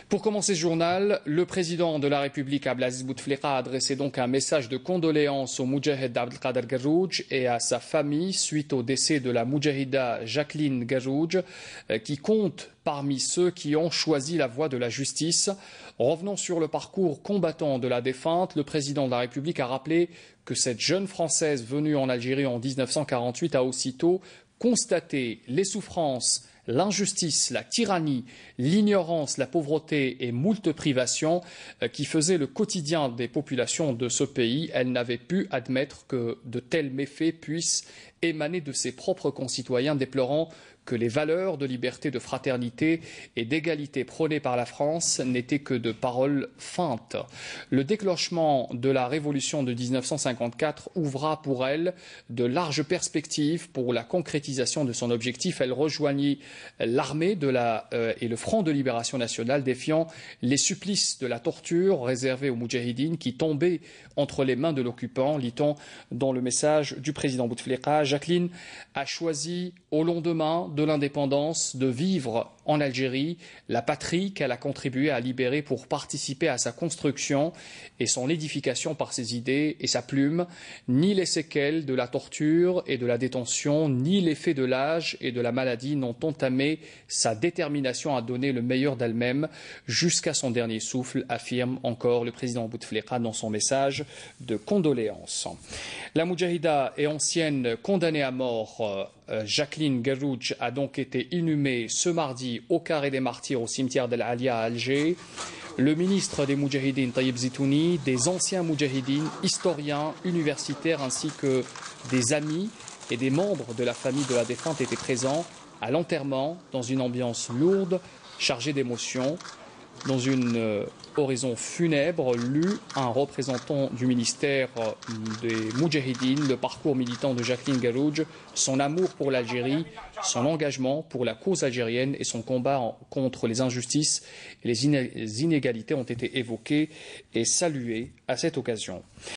Pour commencer ce journal, le président de la République Abdelaziz Bouteflika a adressé donc un message de condoléances au Moudjahid Abdelkader Garouj et à sa famille suite au décès de la Moudjahida Jacqueline Garouj, qui compte parmi ceux qui ont choisi la voie de la justice. Revenons sur le parcours combattant de la défunte. Le président de la République a rappelé que cette jeune Française venue en Algérie en 1948 a aussitôt constaté les souffrances, l'injustice, la tyrannie, l'ignorance, la pauvreté et moult privations qui faisaient le quotidien des populations de ce pays. Elle n'avait pu admettre que de tels méfaits puissent émaner de ses propres concitoyens, déplorant que les valeurs de liberté, de fraternité et d'égalité prônées par la France n'étaient que de paroles feintes. Le déclenchement de la révolution de 1954 ouvra pour elle de larges perspectives pour la concrétisation de son objectif. Elle rejoignit l'armée et le Front de libération nationale, défiant les supplices de la torture réservée aux moudjahidines qui tombaient entre les mains de l'occupant. Lit-on dans le message du président Bouteflika, Jacqueline a choisi au lendemain de l'indépendance de vivre en Algérie, la patrie qu'elle a contribué à libérer pour participer à sa construction et son édification par ses idées et sa plume. Ni les séquelles de la torture et de la détention, ni l'effet de l'âge et de la maladie n'ont entamé sa détermination à donner le meilleur d'elle-même jusqu'à son dernier souffle, affirme encore le président Bouteflika dans son message de condoléances. La Moudjahida et ancienne condamnée à mort Jacqueline Garouj a donc été inhumée ce mardi au carré des martyrs au cimetière d'El Alia à Alger. Le ministre des Moudjahidines Taïeb Zitouni, des anciens Moudjahidines, historiens, universitaires ainsi que des amis et des membres de la famille de la défunte étaient présents à l'enterrement dans une ambiance lourde, chargée d'émotions. Dans une oraison funèbre, lut un représentant du ministère des Moudjahidines le parcours militant de Jacqueline Garouj, son amour pour l'Algérie, son engagement pour la cause algérienne et son combat contre les injustices et les inégalités ont été évoqués et salués à cette occasion.